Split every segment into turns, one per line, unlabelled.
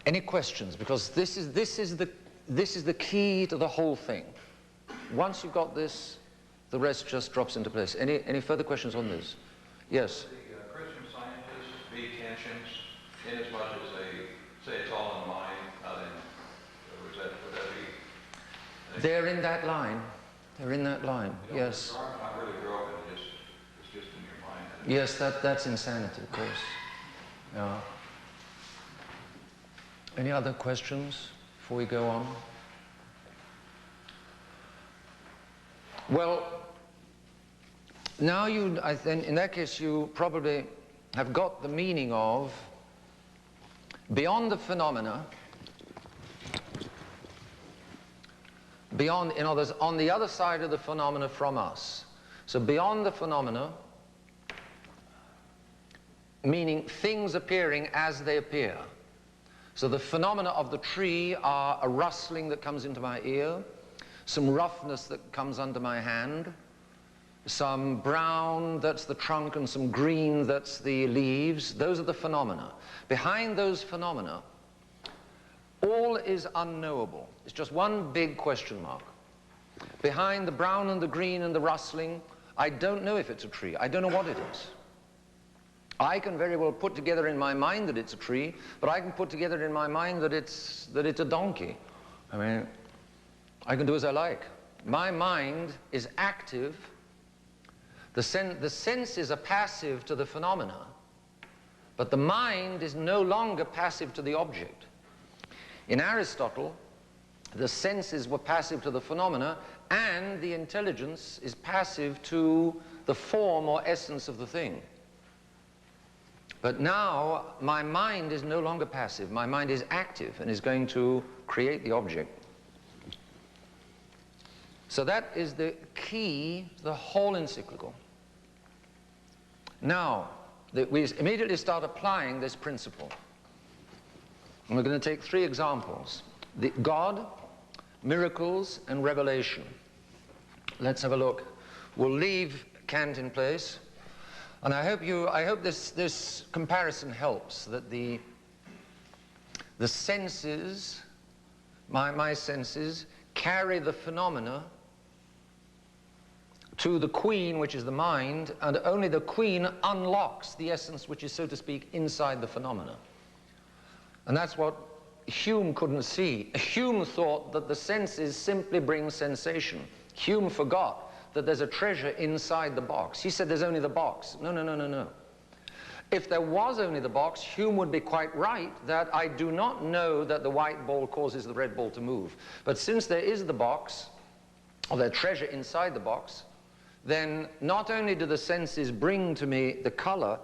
Any questions? Because this is the key to the whole thing. Once you've got this, the rest just drops into place. Any further questions on this? Yes?
The Christian scientists be tensions in as much as they say it's all in the mind, not in, would that be?
They're in that line. They're in that line, yes.
Not really broken, it's just in your mind.
Yes, that's insanity, of course. Yeah. Any other questions before we go on? Well, now in that case, you probably have got the meaning of beyond the phenomena, beyond, in other words, on the other side of the phenomena from us. So beyond the phenomena, meaning things appearing as they appear. So the phenomena of the tree are a rustling that comes into my ear, some roughness that comes under my hand, some brown, that's the trunk, and some green, that's the leaves. Those are the phenomena. Behind those phenomena, all is unknowable. It's just one big question mark. Behind the brown and the green and the rustling, I don't know if it's a tree. I don't know what it is. I can very well put together in my mind that it's a tree, but I can put together in my mind that it's a donkey. I mean, I can do as I like. My mind is active. The senses are passive to the phenomena, but the mind is no longer passive to the object. In Aristotle, the senses were passive to the phenomena, and the intelligence is passive to the form or essence of the thing. But now, my mind is no longer passive. My mind is active and is going to create the object. So that is the key to the whole encyclical. Now, we immediately start applying this principle. And we're going to take 3 examples. God, miracles, and revelation. Let's have a look. We'll leave Kant in place. And I hope this comparison helps, that the senses, my senses, carry the phenomena to the queen, which is the mind, and only the queen unlocks the essence, which is, so to speak, inside the phenomena. And that's what Hume couldn't see. Hume thought that the senses simply bring sensation. Hume forgot that there's a treasure inside the box. He said there's only the box. No, no, no, no, no. If there was only the box, Hume would be quite right that I do not know that the white ball causes the red ball to move. But since there is the box, or the treasure inside the box, then not only do the senses bring to me the color,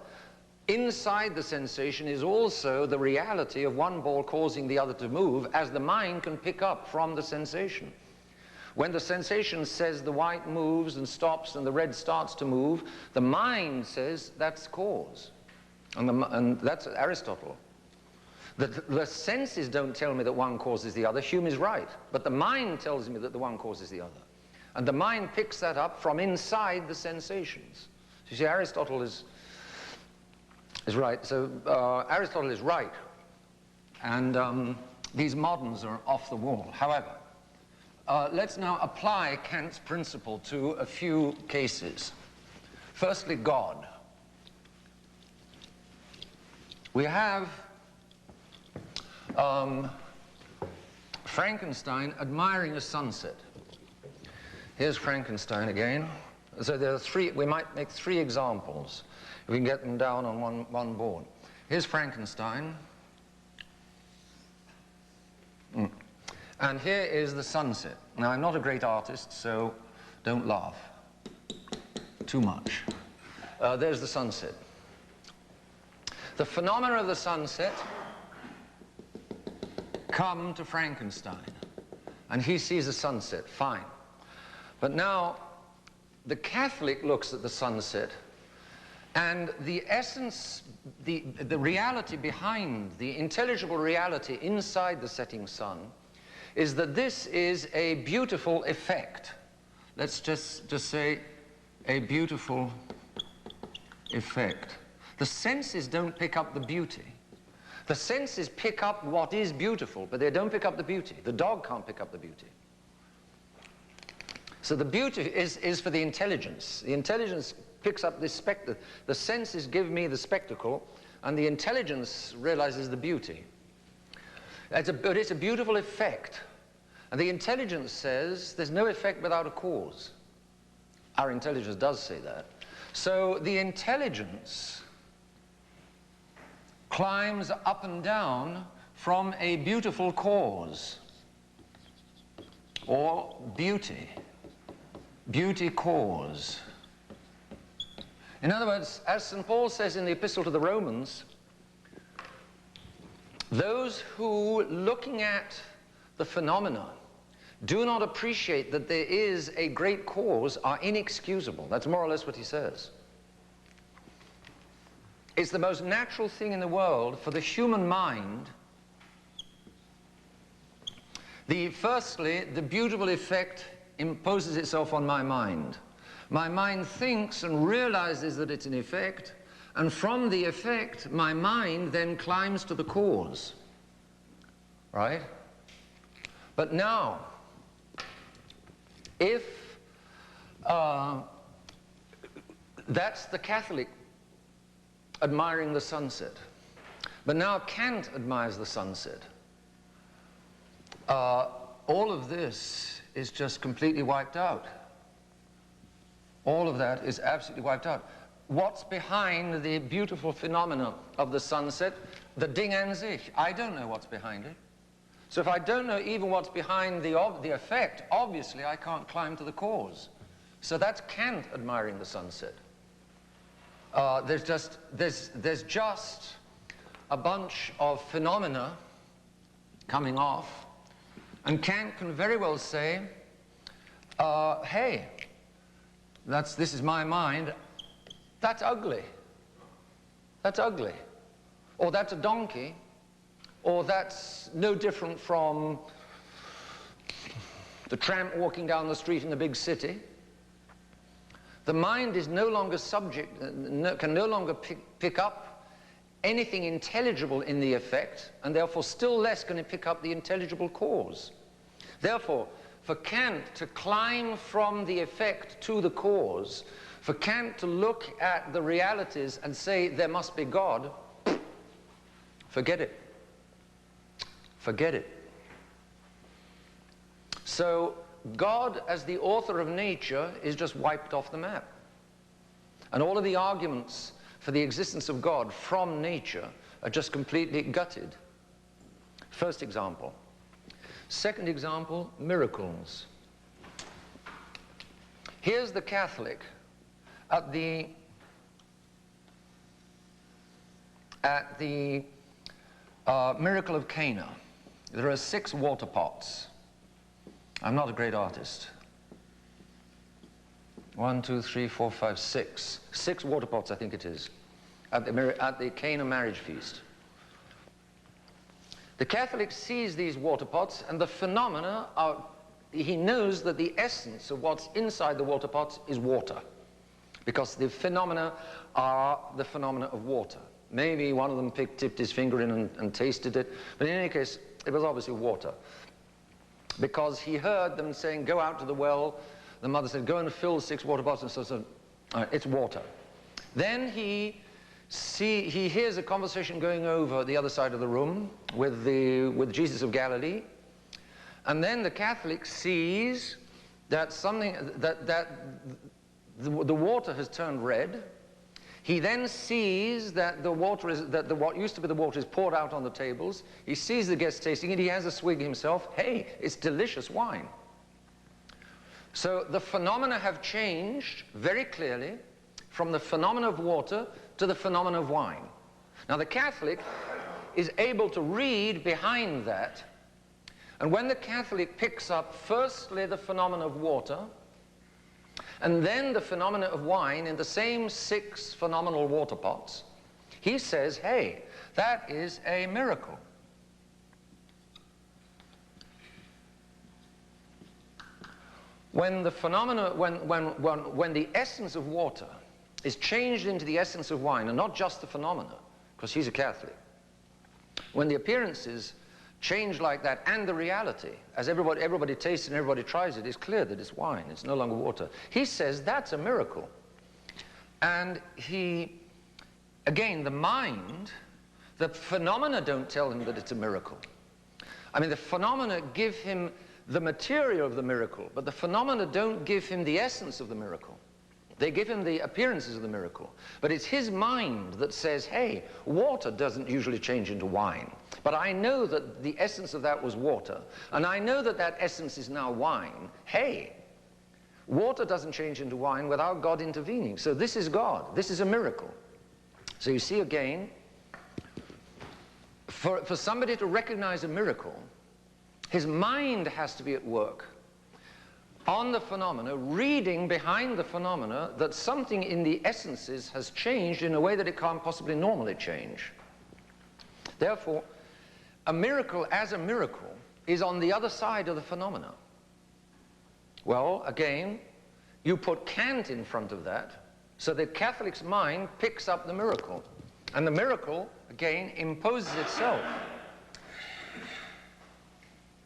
inside the sensation is also the reality of one ball causing the other to move, as the mind can pick up from the sensation. When the sensation says the white moves and stops and the red starts to move, the mind says that's cause. And that's Aristotle. The senses don't tell me that one causes the other. Hume is right. But the mind tells me that the one causes the other. And the mind picks that up from inside the sensations. So you see, Aristotle is right. So Aristotle is right. And these moderns are off the wall. However, let's now apply Kant's principle to a few cases. Firstly, God. We have Frankenstein admiring a sunset. Here's Frankenstein again. So there are 3, we might make 3 examples. We can get them down on one board. Here's Frankenstein. And here is the sunset. Now, I'm not a great artist, so don't laugh too much. There's the sunset. The phenomena of the sunset come to Frankenstein, and he sees the sunset, fine. But now, the Catholic looks at the sunset, and the essence, the reality behind, the intelligible reality inside the setting sun, is that this is a beautiful effect. Let's just say a beautiful effect. The senses don't pick up the beauty. The senses pick up what is beautiful, but they don't pick up the beauty. The dog can't pick up the beauty. So the beauty is for the intelligence. The intelligence picks up this spectacle. The senses give me the spectacle, and the intelligence realizes the beauty. But it's a beautiful effect. And the intelligence says there's no effect without a cause. Our intelligence does say that. So the intelligence climbs up and down from a beautiful cause, or beauty. Beauty cause. In other words, as St. Paul says in the Epistle to the Romans, those who, looking at the phenomena, do not appreciate that there is a great cause are inexcusable. That's more or less what he says. It's the most natural thing in the world for the human mind. Firstly, the beautiful effect imposes itself on my mind. My mind thinks and realizes that it's an effect, and from the effect, my mind then climbs to the cause. Right? But now, if that's the Catholic admiring the sunset, but now Kant admires the sunset, all of this is just completely wiped out. All of that is absolutely wiped out. What's behind the beautiful phenomena of the sunset? The Ding an sich. I don't know what's behind it. So if I don't know even what's behind the effect, obviously I can't climb to the cause. So that's Kant admiring the sunset. There's just a bunch of phenomena coming off, and Kant can very well say, hey, this is my mind, that's ugly. That's ugly. Or that's a donkey. Or that's no different from the tramp walking down the street in the big city. The mind is no longer subject, can no longer pick up anything intelligible in the effect, and therefore still less can it pick up the intelligible cause. Therefore, for Kant to climb from the effect to the cause, for Kant to look at the realities and say there must be God, forget it. Forget it. So God, as the author of nature, is just wiped off the map. And all of the arguments for the existence of God from nature are just completely gutted. First example. Second example, miracles. Here's the Catholic at the miracle of Cana. There are 6 water pots. I'm not a great artist. 1, 2, 3, 4, 5, 6. 6 water pots, I think it is, at the Cana marriage feast. The Catholic sees these water pots, and the phenomena are, he knows that the essence of what's inside the water pots is water, because the phenomena are the phenomena of water. Maybe one of them tipped his finger in and tasted it, but in any case, it was obviously water. Because he heard them saying, go out to the well. The mother said, go and fill 6 water pots, and so it's water. Then he hears a conversation going over the other side of the room with Jesus of Galilee, and then the Catholic sees that the water has turned red. He then sees that what used to be the water is poured out on the tables. He sees the guests tasting it. He has a swig himself. Hey, it's delicious wine. So the phenomena have changed very clearly from the phenomena of water to the phenomena of wine. Now the Catholic is able to read behind that, and when the Catholic picks up firstly the phenomena of water, and then the phenomena of wine in the same 6 phenomenal water pots, he says, hey, that is a miracle. When the phenomena, when the essence of water is changed into the essence of wine, and not just the phenomena, because he's a Catholic. When the appearances change like that, and the reality, as everybody tastes and everybody tries it, it's clear that it's wine, it's no longer water. He says that's a miracle. And he, again, the mind, the phenomena don't tell him that it's a miracle. I mean, the phenomena give him the material of the miracle, but the phenomena don't give him the essence of the miracle. They give him the appearances of the miracle. But it's his mind that says, hey, water doesn't usually change into wine. But I know that the essence of that was water, and I know that that essence is now wine. Hey, water doesn't change into wine without God intervening. So this is God. This is a miracle. So you see again, for somebody to recognize a miracle, his mind has to be at work on the phenomena, reading behind the phenomena that something in the essences has changed in a way that it can't possibly normally change. Therefore, a miracle as a miracle is on the other side of the phenomena. Well, again, you put Kant in front of that, so the Catholic's mind picks up the miracle. And the miracle, again, imposes itself.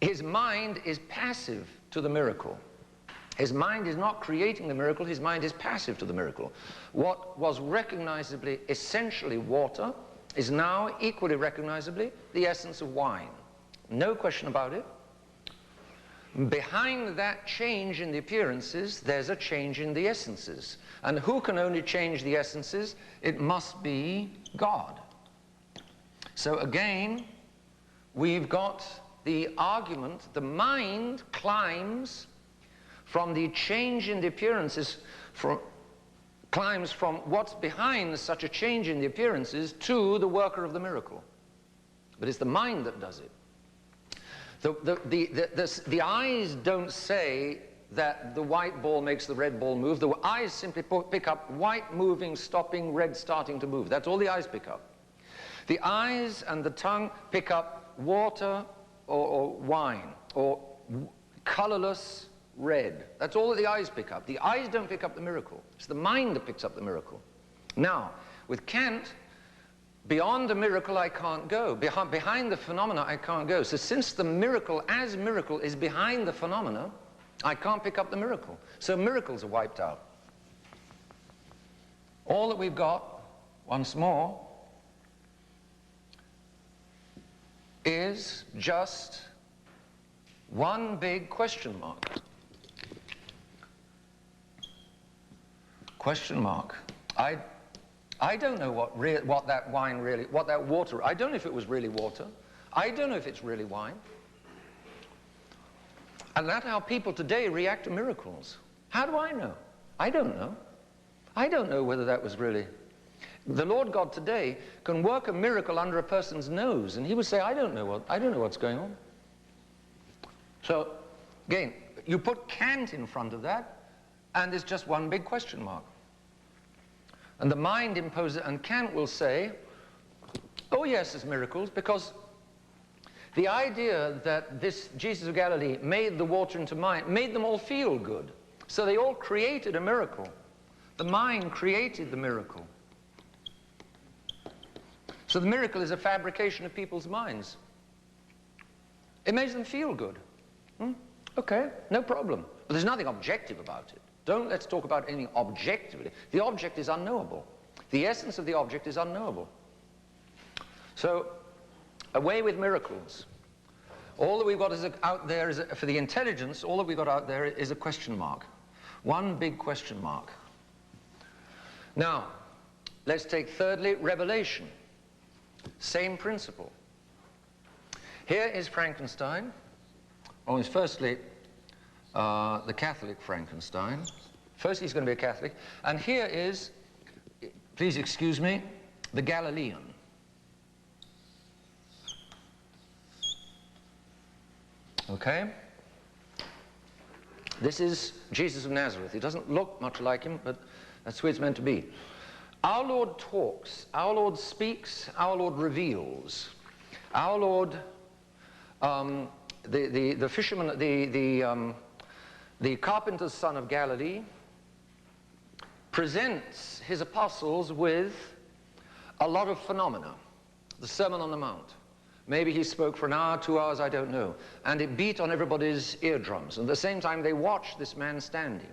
His mind is passive to the miracle. His mind is not creating the miracle, his mind is passive to the miracle. What was recognizably essentially water is now equally recognizably the essence of wine. No question about it. Behind that change in the appearances, there's a change in the essences. And who can only change the essences? It must be God. So again, we've got the argument, the mind climbs from the change in the appearances, climbs from what's behind such a change in the appearances to the worker of the miracle. But it's the mind that does it. The eyes don't say that the white ball makes the red ball move. The eyes simply pick up white moving, stopping, red starting to move. That's all the eyes pick up. The eyes and the tongue pick up water or wine or colorless red. That's all that the eyes pick up. The eyes don't pick up the miracle. It's the mind that picks up the miracle. Now, with Kant, beyond the miracle I can't go. Behind the phenomena I can't go. So since the miracle as miracle is behind the phenomena, I can't pick up the miracle. So miracles are wiped out. All that we've got, once more, is just one big question mark. Question mark. I don't know what that wine really, what that water, I don't know if it was really water. I don't know if it's really wine. And that's how people today react to miracles. How do I know? I don't know. I don't know whether that was really. The Lord God today can work a miracle under a person's nose, and he would say, I don't know what's going on. So, again, you put Kant in front of that, and there's just one big question mark. And the mind imposes, and Kant will say, oh yes, there's miracles, because the idea that this Jesus of Galilee made the water into wine made them all feel good. So they all created a miracle. The mind created the miracle. So the miracle is a fabrication of people's minds. It makes them feel good. Okay, no problem. But there's nothing objective about it. Let's talk about anything objectively. The object is unknowable. The essence of the object is unknowable. So, away with miracles. All that we've got out there is, for the intelligence, all that we've got out there is a question mark. One big question mark. Now, let's take thirdly, revelation. Same principle. Here is Frankenstein. Oh, it's firstly the Catholic Frankenstein. First he's going to be a Catholic. And here is, please excuse me, the Galilean. Okay? This is Jesus of Nazareth. He doesn't look much like him, but that's who it's meant to be. Our Lord talks, our Lord speaks, our Lord reveals. Our Lord, the fisherman, the carpenter's son of Galilee, presents his apostles with a lot of phenomena. The Sermon on the Mount. Maybe he spoke for an hour, 2 hours, I don't know. And it beat on everybody's eardrums. And at the same time, they watched this man standing.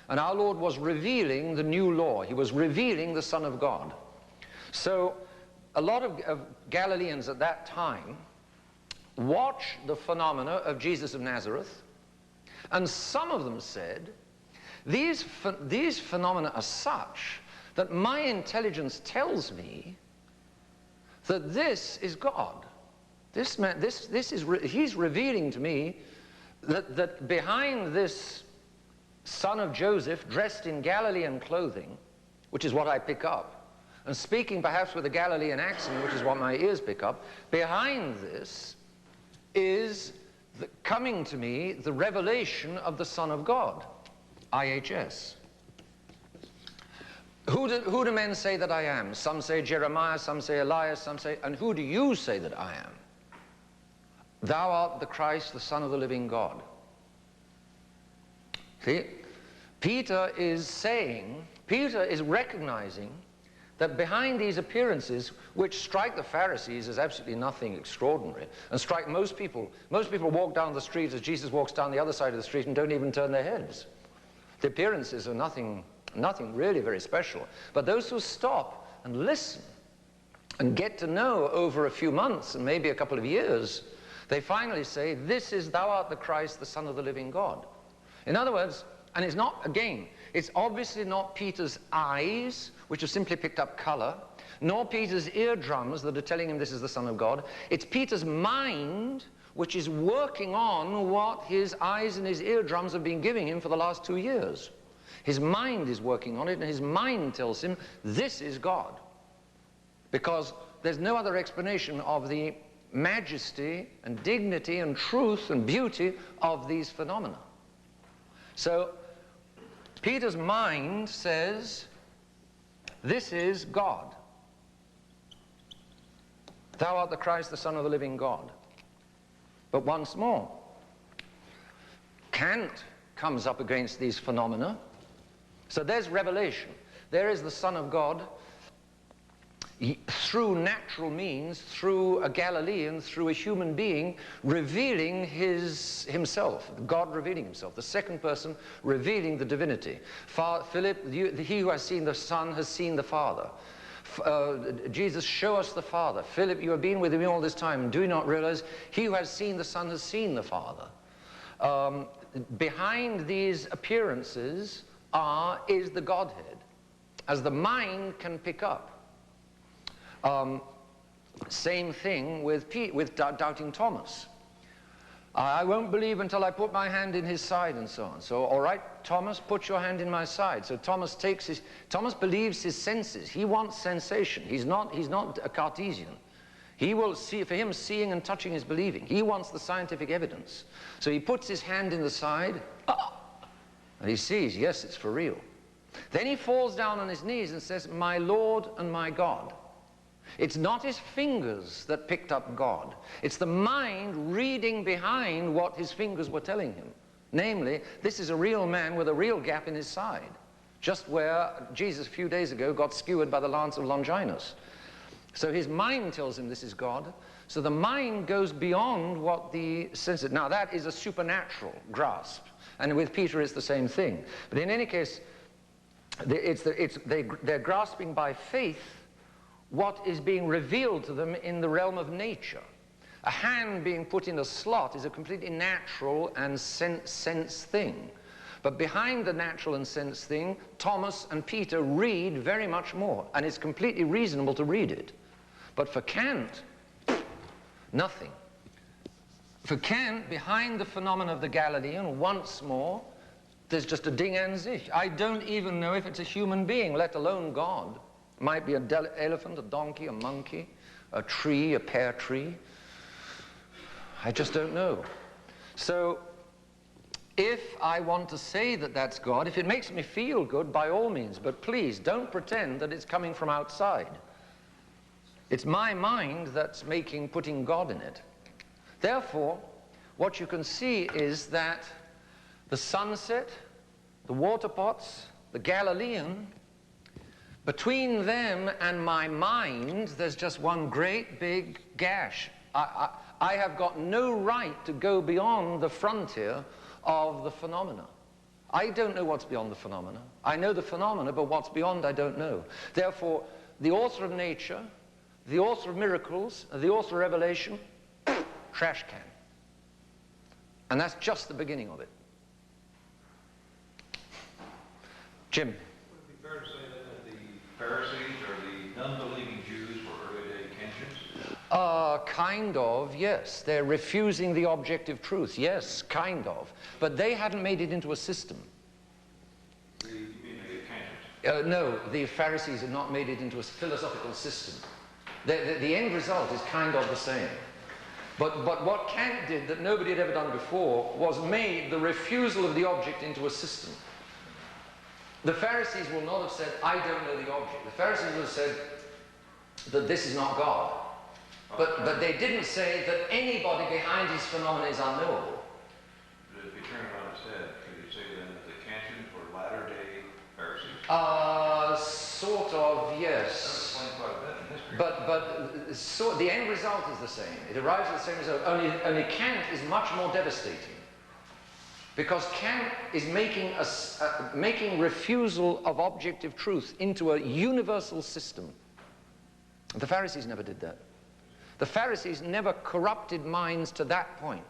And our Lord was revealing the new law. He was revealing the Son of God. So a lot of Galileans at that time watched the phenomena of Jesus of Nazareth. And some of them said, these phenomena are such that my intelligence tells me that this is God. This man, he's revealing to me that behind this son of Joseph, dressed in Galilean clothing, which is what I pick up, and speaking perhaps with a Galilean accent, which is what my ears pick up, behind this is coming to me the revelation of the Son of God, IHS. Who do men say that I am? Some say Jeremiah, some say Elias, some say, and who do you say that I am? Thou art the Christ, the Son of the living God. See, Peter is recognizing that behind these appearances, which strike the Pharisees as absolutely nothing extraordinary, and strike most people walk down the street as Jesus walks down the other side of the street and don't even turn their heads. The appearances are nothing really very special. But those who stop and listen and get to know over a few months and maybe a couple of years, they finally say, this is thou art the Christ, the Son of the living God. In other words, and it's not, again, it's obviously not Peter's eyes, which have simply picked up color, nor Peter's eardrums that are telling him this is the Son of God. It's Peter's mind, which is working on what his eyes and his eardrums have been giving him for the last 2 years. His mind is working on it, and his mind tells him this is God. Because there's no other explanation of the majesty and dignity and truth and beauty of these phenomena. So Peter's mind says, this is God. Thou art the Christ, the Son of the living God. But once more, Kant comes up against these phenomena. So there's revelation. There is the Son of God through natural means, through a Galilean, through a human being, revealing himself, God revealing himself, the second person revealing the divinity. Philip, he who has seen the Son has seen the Father. Jesus, show us the Father. Philip, you have been with me all this time. Do you not realize he who has seen the Son has seen the Father? Behind these appearances is the Godhead, as the mind can pick up. Same thing with doubting Thomas. I won't believe until I put my hand in his side, and so on. So, all right, Thomas, put your hand in my side. So Thomas believes his senses. He wants sensation. He's not a Cartesian. He will see, for him, seeing and touching is believing. He wants the scientific evidence. So he puts his hand in the side, and he sees, yes, it's for real. Then he falls down on his knees and says, my Lord and my God. It's not his fingers that picked up God. It's the mind reading behind what his fingers were telling him. Namely, this is a real man with a real gap in his side, just where Jesus a few days ago got skewered by the lance of Longinus. So his mind tells him this is God. So the mind goes beyond what the senses. Now that is a supernatural grasp. And with Peter it's the same thing. But in any case, they're grasping by faith what is being revealed to them in the realm of nature. A hand being put in a slot is a completely natural and sense thing. But behind the natural and sense thing, Thomas and Peter read very much more, and it's completely reasonable to read it. But for Kant, nothing. For Kant, behind the phenomenon of the Galilean, once more, there's just a Ding an sich. I don't even know if it's a human being, let alone God. It might be an elephant, a donkey, a monkey, a tree, a pear tree. I just don't know. So if I want to say that that's God, if it makes me feel good, by all means, but please don't pretend that it's coming from outside. It's my mind that's putting God in it. Therefore, what you can see is that the sunset, the water pots, the Galilean, Between them and my mind, there's just one great big gash. I have got no right to go beyond the frontier of the phenomena. I don't know what's beyond the phenomena. I know the phenomena, but what's beyond I don't know. Therefore, the author of nature, the author of miracles, the author of revelation, trash can. And that's just the beginning of it. Jim.
Would it be fair to say that the Pharisees or the non-believing Jews were early-day Kentians?
Kind of, yes. They're refusing the objective truth. Yes, kind of. But they hadn't made it into a system.
You mean the Kentians?
No, the Pharisees had not made it into a philosophical system. The end result is kind of the same. But what Kant did that nobody had ever done before was made the refusal of the object into a system. The Pharisees will not have said, I don't know the object. The Pharisees would have said that this is not God. But they didn't say that anybody behind his phenomena is unknowable.
But if you turn it on its head, could you say then that the Kentians were latter-day Pharisees?
Sort of, yes.
That explains quite a bit in history.
But the end result is the same. It arrives at the same result. Only Kant is much more devastating. Because Kant is making refusal of objective truth into a universal system. The Pharisees never did that. The Pharisees never corrupted minds to that point.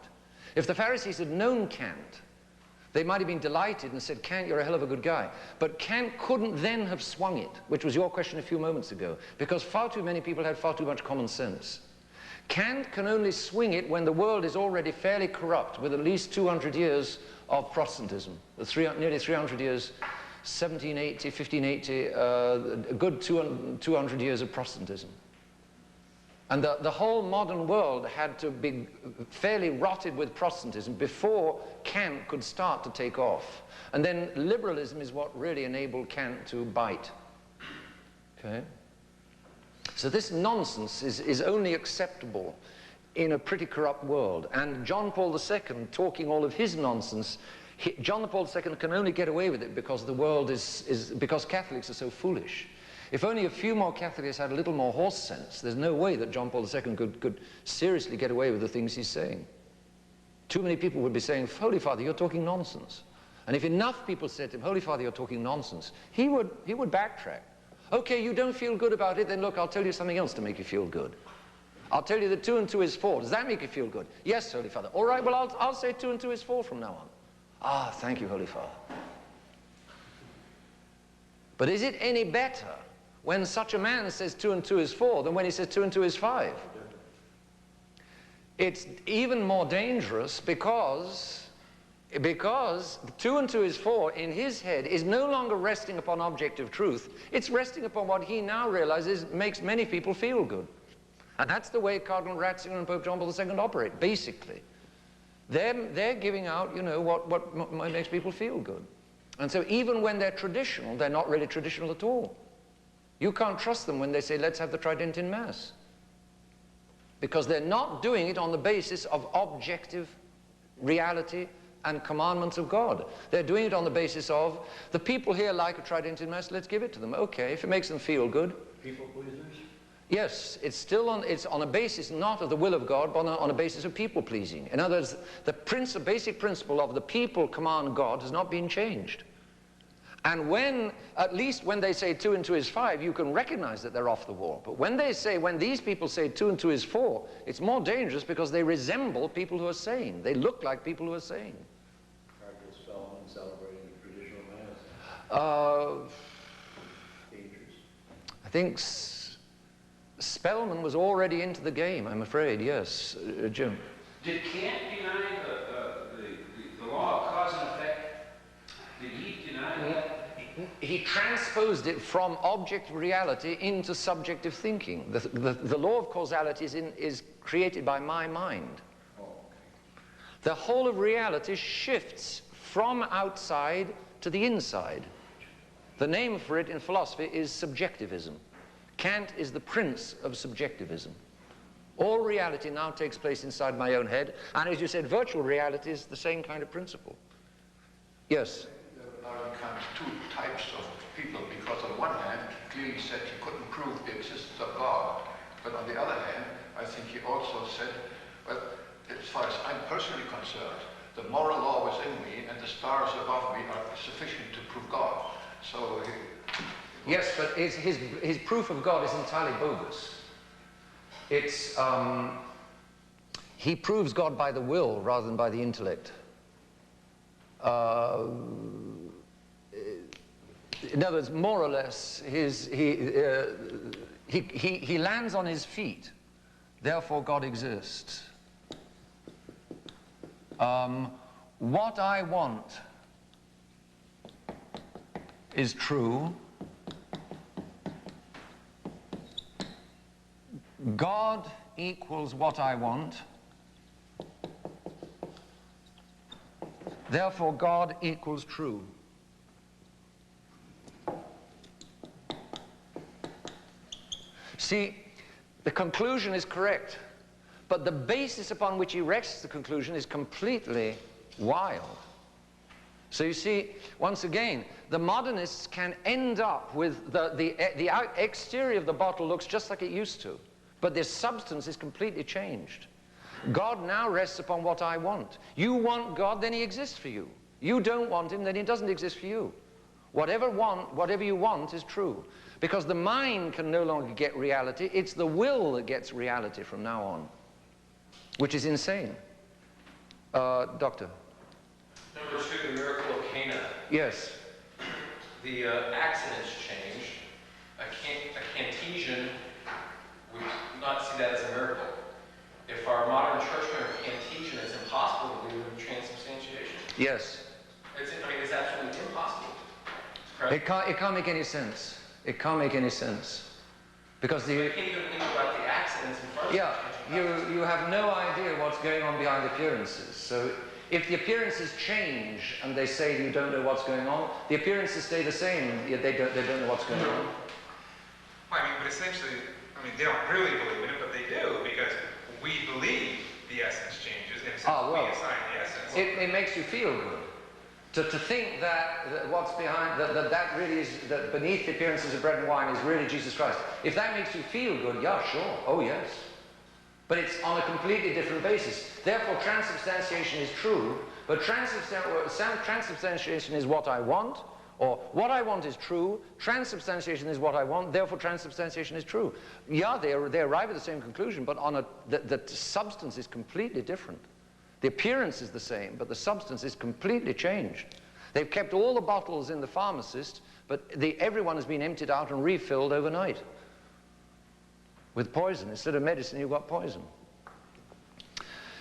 If the Pharisees had known Kant, they might have been delighted and said, Kant, you're a hell of a good guy. But Kant couldn't then have swung it, which was your question a few moments ago, because far too many people had far too much common sense. Kant can only swing it when the world is already fairly corrupt, with at least 200 years of Protestantism, nearly 300 years, 1780, 1580, a good 200 years of Protestantism. And the whole modern world had to be fairly rotted with Protestantism before Kant could start to take off. And then liberalism is what really enabled Kant to bite. Okay? So this nonsense is only acceptable in a pretty corrupt world. And John Paul II, talking all of his nonsense, John Paul II can only get away with it because the world because Catholics are so foolish. If only a few more Catholics had a little more horse sense, there's no way that John Paul II could seriously get away with the things he's saying. Too many people would be saying, Holy Father, you're talking nonsense. And if enough people said to him, Holy Father, you're talking nonsense, he would backtrack. Okay, you don't feel good about it, then look, I'll tell you something else to make you feel good. I'll tell you that 2 and 2 is 4. Does that make you feel good? Yes, Holy Father. All right, well, I'll say 2 and 2 is 4 from now on. Ah, thank you, Holy Father. But is it any better when such a man says 2 and 2 is 4 than when he says 2 and 2 is 5? It's even more dangerous because 2 and 2 is 4 in his head is no longer resting upon objective truth. It's resting upon what he now realizes makes many people feel good. And that's the way Cardinal Ratzinger and Pope John Paul II operate, basically. They're giving out, you know, what makes people feel good. And so even when they're traditional, they're not really traditional at all. You can't trust them when they say, let's have the Tridentine Mass. Because they're not doing it on the basis of objective reality and commandments of God. They're doing it on the basis of, the people here like a Tridentine Mass, let's give it to them. Okay, if it makes them feel good.
People pleasers?
Yes, it's on a basis not of the will of God, but on a basis of people pleasing. In other words, the basic principle of the people command God has not been changed. And at least when they say 2 and 2 is 5, you can recognize that they're off the wall. But when these people say 2 and 2 is 4, it's more dangerous because they resemble people who are sane. They look like people who are sane.
Cardinal Spellman celebrating the traditional Mass. Dangerous.
I think Spellman was already into the game, I'm afraid, yes. Jim?
Did Kant deny the law of cause and effect? Did he deny that?
He transposed it from objective reality into subjective thinking. The law of causality is created by my mind.
Oh, okay.
The whole of reality shifts from outside to the inside. The name for it in philosophy is subjectivism. Kant is the prince of subjectivism. All reality now takes place inside my own head, and as you said, virtual reality is the same kind of principle. Yes?
There are kind of 2 types of people, because on one hand, he clearly said he couldn't prove the existence of God, but on the other hand, I think he also said, well, as far as I'm personally concerned, the moral law within me and the stars above me are sufficient to prove God. So
yes, but his proof of God is entirely bogus. It's, he proves God by the will rather than by the intellect. In other words, more or less, he lands on his feet, therefore God exists. What I want is true. God equals what I want. Therefore, God equals true. See, the conclusion is correct, but the basis upon which he rests the conclusion is completely wild. So you see, once again, the modernists can end up with the exterior of the bottle looks just like it used to, but their substance is completely changed. God now rests upon what I want. You want God, then he exists for you. You don't want him, then he doesn't exist for you. Whatever you want is true. Because the mind can no longer get reality, it's the will that gets reality from now on, which is insane. Doctor?
Number 2, the miracle of Cana.
Yes.
The accidents changed. A Cantesian would not see that as a miracle. If our modern church member Cantesian, it's impossible to believe in transubstantiation.
Yes.
It's absolutely impossible.
It can't make any sense. It can't make any sense. Because
I can't even think about the accidents in front of
yeah, you have no idea what's going on behind appearances. So if the appearances change and they say you don't know what's going on, the appearances stay the same, yet they don't know what's going on.
Well, I mean, but essentially, I mean, they don't really believe in it, but they do, because we believe the essence changes, and since we assign the essence.
It makes you feel good. To think that what's behind, that really is, that beneath the appearances of bread and wine is really Jesus Christ. If that makes you feel good, yeah, sure, oh yes. But it's on a completely different basis. Therefore, transubstantiation is true, but transubstantiation is what I want, or what I want is true, transubstantiation is what I want, therefore transubstantiation is true. Yeah, they arrive at the same conclusion, but on the substance is completely different. The appearance is the same, but the substance is completely changed. They've kept all the bottles in the pharmacist, but everyone has been emptied out and refilled overnight with poison. Instead of medicine, you've got poison.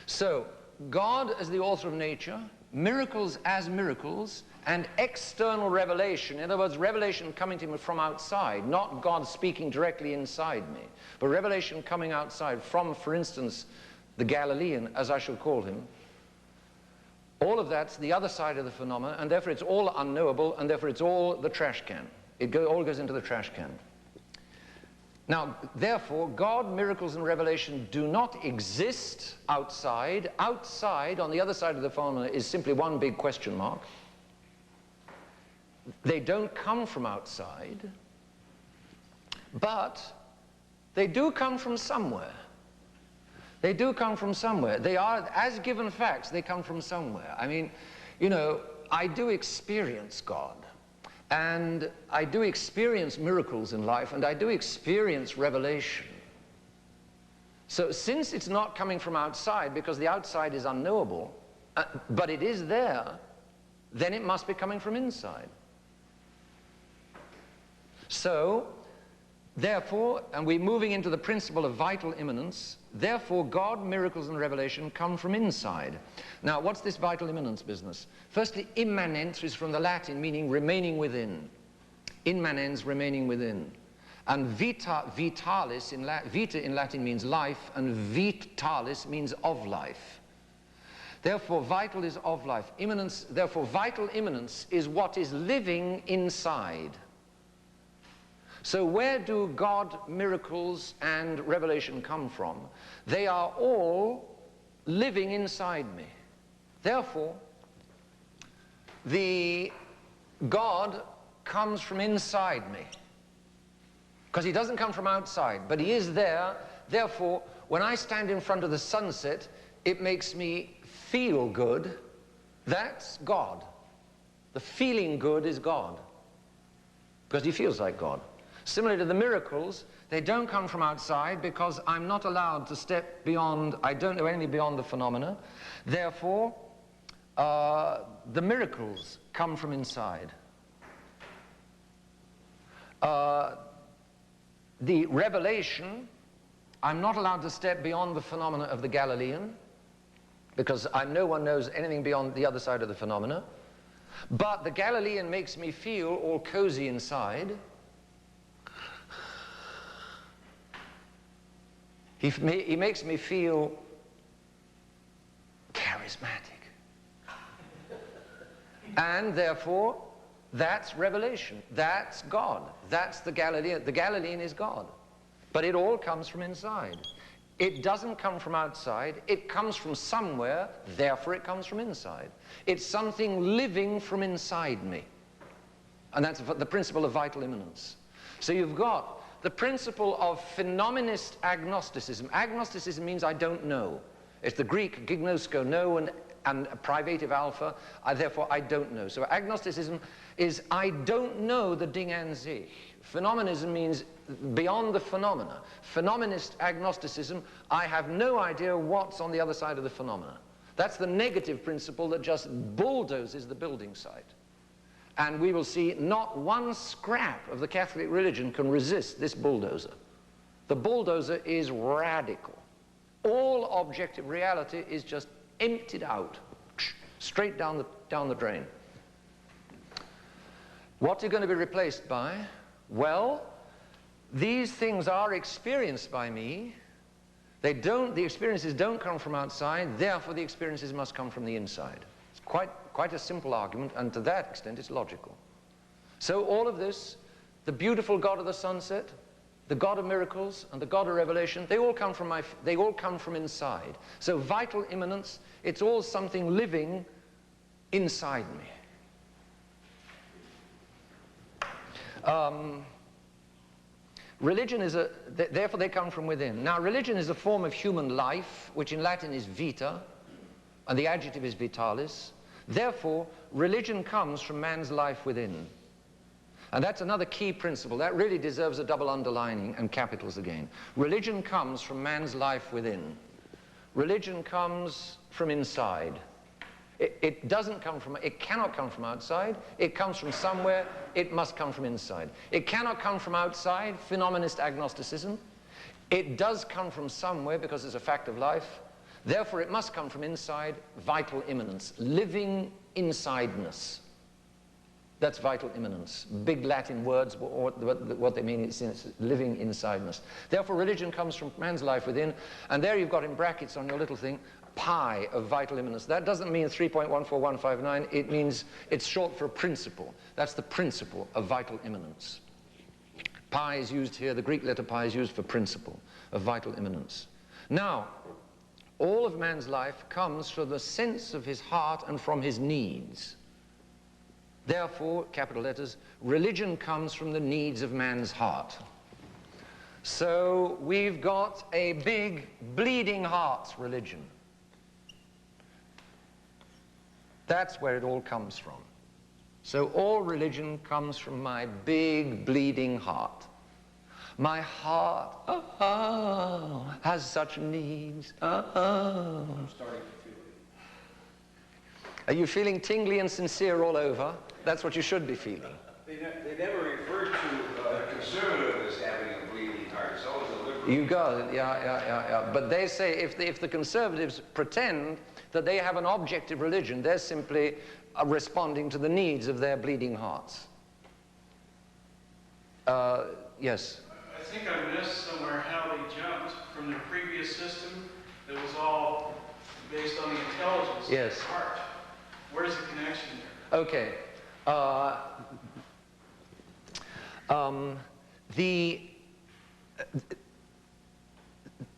So, God as the author of nature, miracles as miracles, and external revelation, in other words, revelation coming to me from outside, not God speaking directly inside me, but revelation coming outside from, for instance, the Galilean, as I shall call him. All of that's the other side of the phenomena, and therefore it's all unknowable, and therefore it's all the trash can. All goes into the trash can. Now, therefore, God, miracles, and revelation do not exist outside. Outside, on the other side of the phenomena, is simply one big question mark. They don't come from outside, but they do come from somewhere. They do come from somewhere. They are, as given facts, they come from somewhere. I mean, you know, I do experience God, and I do experience miracles in life, and I do experience revelation. So since it's not coming from outside, because the outside is unknowable, but it is there, then it must be coming from inside. So, therefore, and we're moving into the principle of vital immanence, therefore God, miracles, and revelation come from inside. Now, what's this vital immanence business? Firstly, immanence is from the Latin, meaning remaining within. Immanens, remaining within. And vitalis, vita in Latin means life, and vitalis means of life. Therefore, vital is of life. Immanence, therefore, vital immanence is what is living inside. So where do God, miracles, and revelation come from? They are all living inside me. Therefore, the God comes from inside me. Because he doesn't come from outside, but he is there. Therefore, when I stand in front of the sunset, it makes me feel good. That's God. The feeling good is God, because he feels like God. Similar to the miracles, they don't come from outside because I'm not allowed to step beyond, I don't know anything beyond the phenomena. Therefore, the miracles come from inside. The revelation, I'm not allowed to step beyond the phenomena of the Galilean, because no one knows anything beyond the other side of the phenomena. But the Galilean makes me feel all cozy inside. He makes me feel charismatic. And therefore, that's revelation. That's God. That's the Galilean. The Galilean is God. But it all comes from inside. It doesn't come from outside. It comes from somewhere. Therefore, it comes from inside. It's something living from inside me. And that's the principle of vital immanence. So you've got the principle of phenomenist agnosticism. Agnosticism means I don't know. It's the Greek gignosko, know, and privative alpha, therefore I don't know. So agnosticism is I don't know the Ding an sich. Phenomenism means beyond the phenomena. Phenomenist agnosticism, I have no idea what's on the other side of the phenomena. That's the negative principle that just bulldozes the building site. And we will see not one scrap of the Catholic religion can resist this bulldozer. The bulldozer is radical. All objective reality is just emptied out, straight down the drain. What are going to be replaced by? Well, these things are experienced by me. The experiences don't come from outside, therefore the experiences must come from the inside. It's quite a simple argument, and to that extent it's logical. So all of this, the beautiful God of the sunset, the God of miracles, and the God of revelation, they all come from inside. So vital immanence, it's all something living inside me. Religion is therefore they come from within. Now religion is a form of human life, which in Latin is vita, and the adjective is vitalis. Therefore, religion comes from man's life within. And that's another key principle. That really deserves a double underlining and capitals again. Religion comes from man's life within. Religion comes from inside. It cannot come from outside. It comes from somewhere. It must come from inside. It cannot come from outside, phenomenist agnosticism. It does come from somewhere because it's a fact of life. Therefore, it must come from inside, vital immanence, living insideness. That's vital immanence. Big Latin words, what they mean is living insideness. Therefore, religion comes from man's life within, and there you've got in brackets on your little thing, pi of vital immanence. That doesn't mean 3.14159, it means it's short for a principle. That's the principle of vital immanence. Pi is used here, the Greek letter pi is used for principle of vital immanence. Now, all of man's life comes from the sense of his heart and from his needs. Therefore, capital letters, religion comes from the needs of man's heart. So we've got a big bleeding heart's religion. That's where it all comes from. So all religion comes from my big bleeding heart. My heart, has such needs.
I'm starting to feel it.
Are you feeling tingly and sincere all over? That's what you should be feeling.
They never refer to conservative as having a bleeding heart. It's always a liberal.
You got it, yeah. But they say if the conservatives pretend that they have an objective religion, they're simply responding to the needs of their bleeding hearts. Yes?
I think I missed somewhere how they jumped from their previous system that was all based on the intelligence
Yes.
of the heart. Where's the connection there?
Okay.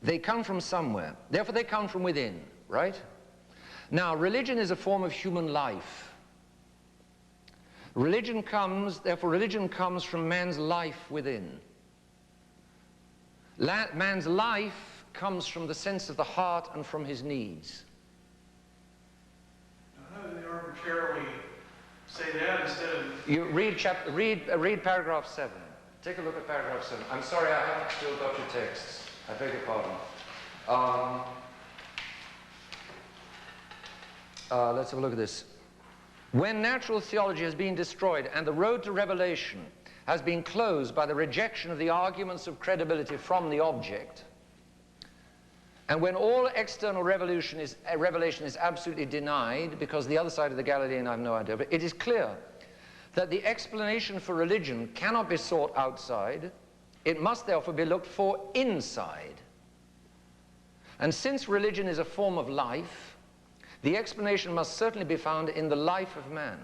They come from somewhere. Therefore, they come from within, right? Now, religion is a form of human life. Therefore religion comes from man's life within. Man's life comes from the sense of the heart and from his needs.
How do they arbitrarily say that instead of...
You read paragraph 7. Take a look at paragraph 7. I'm sorry, I haven't still got your texts. I beg your pardon. Let's have a look at this. When natural theology has been destroyed and the road to revelation has been closed by the rejection of the arguments of credibility from the object, and when all external revelation is absolutely denied because the other side of the Galilean I have no idea, but it is clear that the explanation for religion cannot be sought outside. It must therefore be looked for inside. And since religion is a form of life, the explanation must certainly be found in the life of man.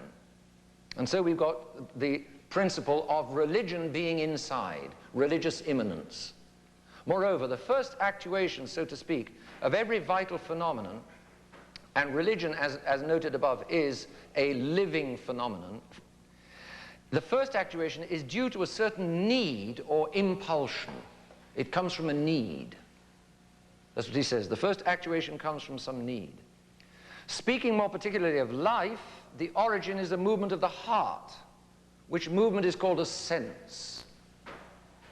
And so we've got the principle of religion being inside, religious immanence. Moreover, the first actuation, so to speak, of every vital phenomenon, and religion, as noted above, is a living phenomenon, the first actuation is due to a certain need or impulsion. It comes from a need. That's what he says. The first actuation comes from some need. Speaking more particularly of life, the origin is a movement of the heart, which movement is called a sense.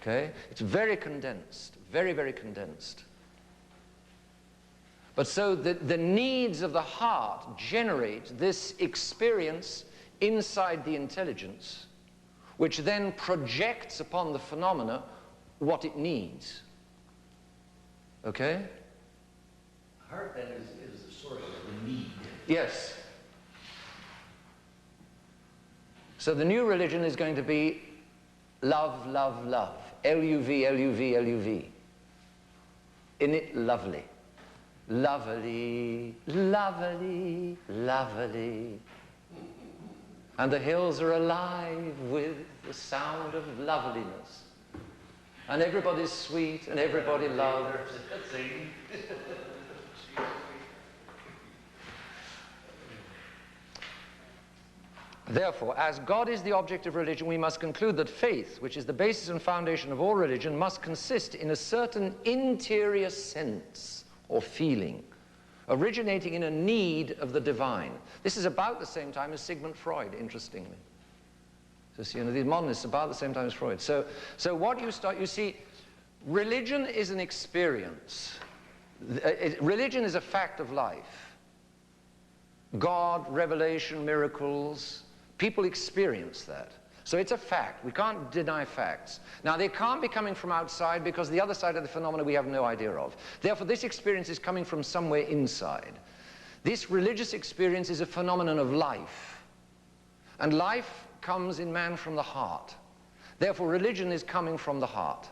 Okay? It's very condensed, very, very condensed. But so the needs of the heart generate this experience inside the intelligence, which then projects upon the phenomena what it needs. Okay?
Heart, then, is the source of the need.
Yes. So the new religion is going to be love, love, love. L-U-V, L-U-V, L-U-V. In it, lovely. Lovely, lovely, lovely. And the hills are alive with the sound of loveliness. And everybody's sweet and everybody loves. Therefore, as God is the object of religion, we must conclude that faith, which is the basis and foundation of all religion, must consist in a certain interior sense or feeling, originating in a need of the divine. This is about the same time as Sigmund Freud, interestingly. So, you know, the Modernists about the same time as Freud. So what you see, religion is an experience. Religion is a fact of life. God, revelation, miracles, people experience that. So it's a fact. We can't deny facts. Now, they can't be coming from outside because the other side of the phenomena we have no idea of. Therefore, this experience is coming from somewhere inside. This religious experience is a phenomenon of life. And life comes in man from the heart. Therefore, religion is coming from the heart.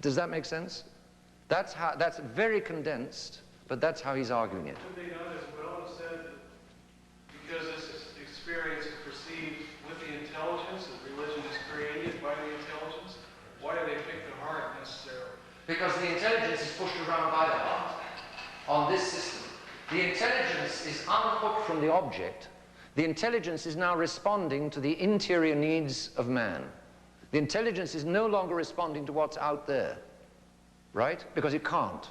Does that make sense? That's very condensed, but that's how he's arguing it.
Could they not as well have said that because this experience is perceived with the intelligence, that religion is created by the intelligence? Why do they pick the heart necessarily?
Because the intelligence is pushed around by the heart on this system. The intelligence is unhooked from the object. The intelligence is now responding to the interior needs of man. The intelligence is no longer responding to what's out there, right? Because it can't.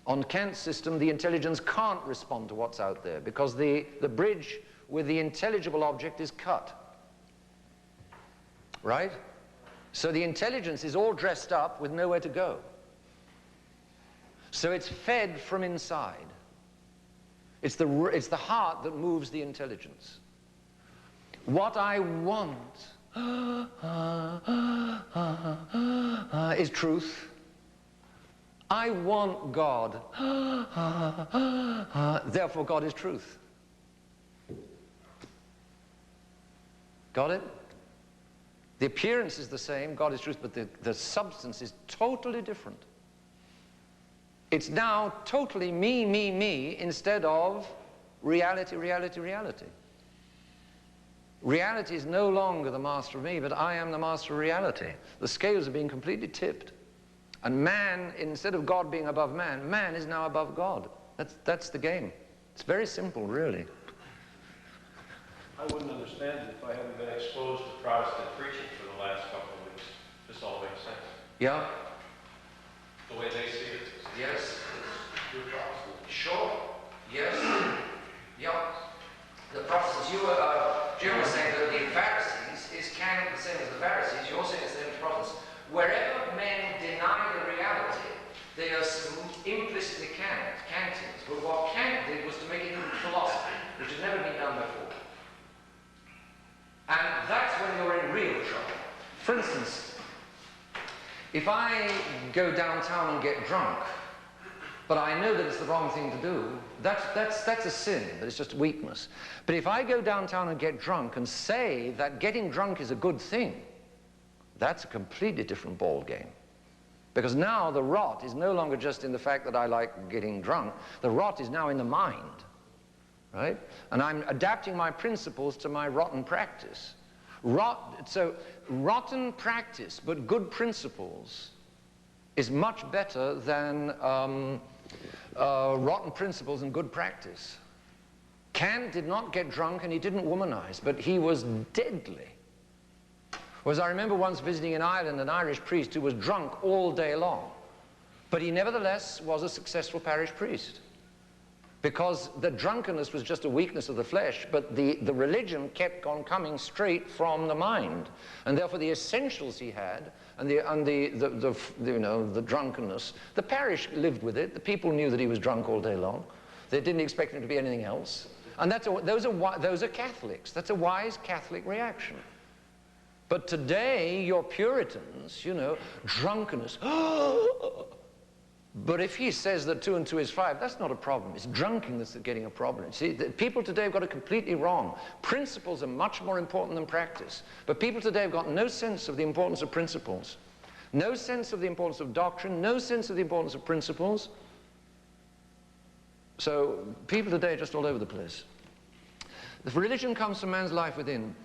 On Kant's system, the intelligence can't respond to what's out there because the bridge with the intelligible object is cut, right? So the intelligence is all dressed up with nowhere to go. So it's fed from inside. It's the heart that moves the intelligence. What I want is truth. I want God. Therefore, God is truth. Got it? The appearance is the same, God is truth, but the substance is totally different. It's now totally me, me, me, instead of reality, reality, reality. Reality is no longer the master of me, but I am the master of reality. The scales are being completely tipped. And man, instead of God being above man, man is now above God. That's the game. It's very simple, really.
I wouldn't understand it if I hadn't been exposed to Protestant preaching for the last couple of weeks. This all makes sense.
Yeah?
The way they see it.
Yes.
You're Protestant.
Sure. Yes. Yeah. The Protestants, Jim was saying that the Pharisees is canon the same as the Pharisees. You're saying it's the same as Protestants. Wherever men deny the reality, they are implicitly Kantians. But what Kant did was to make it into philosophy, which has never been done before. And that's when you're in real trouble. For instance, if I go downtown and get drunk, but I know that it's the wrong thing to do, that's a sin, but it's just weakness. But if I go downtown and get drunk and say that getting drunk is a good thing, that's a completely different ball game. Because now the rot is no longer just in the fact that I like getting drunk. The rot is now in the mind, right? And I'm adapting my principles to my rotten practice. So rotten practice, but good principles, is much better than rotten principles and good practice. Kant did not get drunk and he didn't womanize, but he was deadly. Whereas I remember once visiting in Ireland an Irish priest who was drunk all day long, but he nevertheless was a successful parish priest, because the drunkenness was just a weakness of the flesh, but the religion kept on coming straight from the mind, and therefore the essentials he had and the drunkenness, the parish lived with it. The people knew that he was drunk all day long. They didn't expect him to be anything else, and those are Catholics. That's a wise Catholic reaction. But today, your Puritans, drunkenness. But if he says that 2 and 2 is 5, that's not a problem. It's drunkenness that's getting a problem. See, people today have got it completely wrong. Principles are much more important than practice. But people today have got no sense of the importance of principles, no sense of the importance of doctrine, no sense of the importance of principles. So people today are just all over the place. If religion comes from man's life within,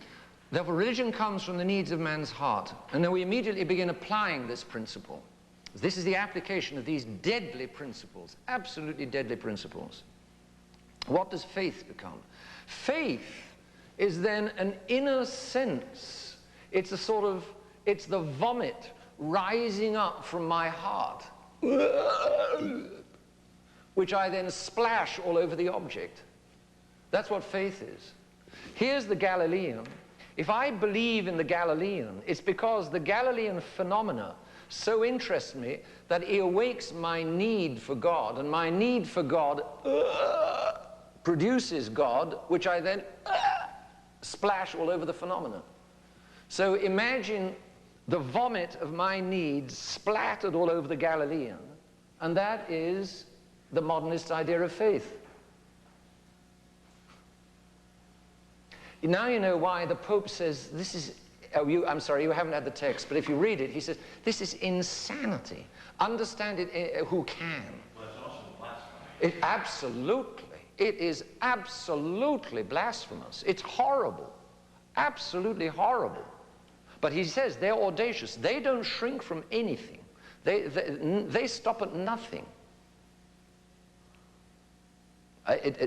therefore religion comes from the needs of man's heart. And then we immediately begin applying this principle. This is the application of these deadly principles, absolutely deadly principles. What does faith become? Faith is then an inner sense. It's it's the vomit rising up from my heart, which I then splash all over the object. That's what faith is. Here's the Galilean. If I believe in the Galilean, it's because the Galilean phenomena so interests me that it awakes my need for God, and my need for God produces God, which I then splash all over the phenomena. So imagine the vomit of my needs splattered all over the Galilean, and that is the modernist idea of faith. Now you know why the Pope says this is, I'm sorry, you haven't had the text, but if you read it, he says, this is insanity. Understand it who can.
Well, it's also blasphemy.
It is absolutely blasphemous. It's horrible, absolutely horrible. But he says they're audacious. They don't shrink from anything. They stop at nothing.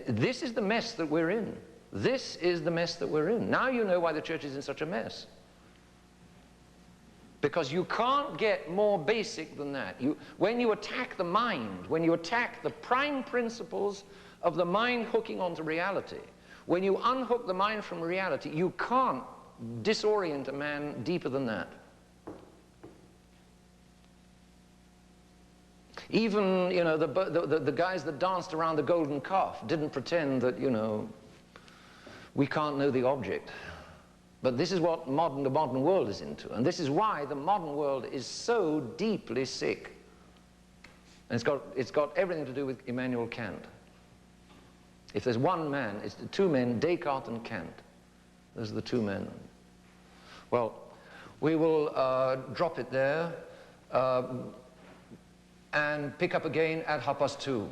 This is the mess that we're in. This is the mess that we're in. Now you know why the church is in such a mess. Because you can't get more basic than that. When you attack the mind, when you attack the prime principles of the mind hooking onto reality, when you unhook the mind from reality, you can't disorient a man deeper than that. Even, the guys that danced around the golden calf didn't pretend that, we can't know the object. But this is what the modern world is into. And this is why the modern world is so deeply sick. And it's got everything to do with Immanuel Kant. If there's one man, it's the two men, Descartes and Kant. Those are the two men. Well, we will drop it there and pick up again at 2:30.